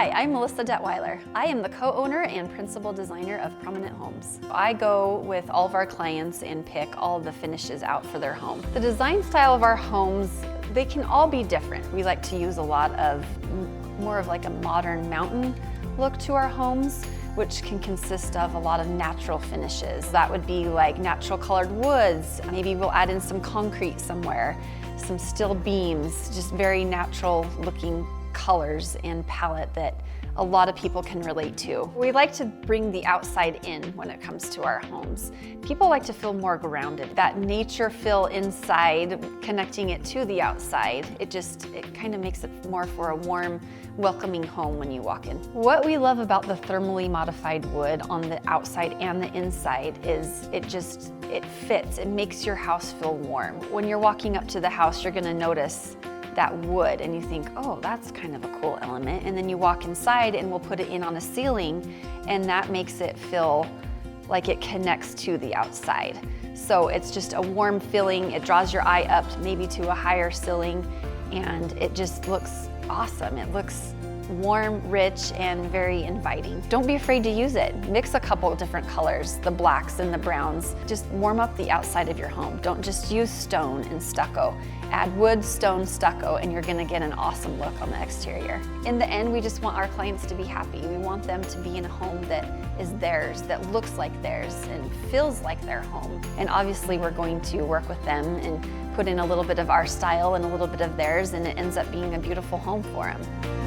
Hi, I'm Melissa Detweiler. I am the co-owner and principal designer of Prominent Homes. I go with all of our clients and pick all of the finishes out for their home. The design style of our homes, they can all be different. We like to use a lot of more of like a modern mountain look to our homes, which can consist of a lot of natural finishes. That would be like natural colored woods. Maybe we'll add in some concrete somewhere, some steel beams, just very natural looking colors and palette that a lot of people can relate to. We like to bring the outside in when it comes to our homes. People like to feel more grounded. That nature feel inside, connecting it to the outside, it kind of makes it more for a warm, welcoming home when you walk in. What we love about the thermally modified wood on the outside and the inside is it fits. It makes your house feel warm. When you're walking up to the house, you're gonna notice that wood and you think, oh, that's kind of a cool element. And then you walk inside and we'll put it in on a ceiling and that makes it feel like it connects to the outside. So it's just a warm feeling. It draws your eye up maybe to a higher ceiling and it just looks awesome. It looks warm, rich, and very inviting. Don't be afraid to use it. Mix a couple of different colors, the blacks and the browns. Just warm up the outside of your home. Don't just use stone and stucco. Add wood, stone, stucco, and you're gonna get an awesome look on the exterior. In the end, we just want our clients to be happy. We want them to be in a home that is theirs, that looks like theirs, and feels like their home. And obviously, we're going to work with them and put in a little bit of our style and a little bit of theirs, and it ends up being a beautiful home for them.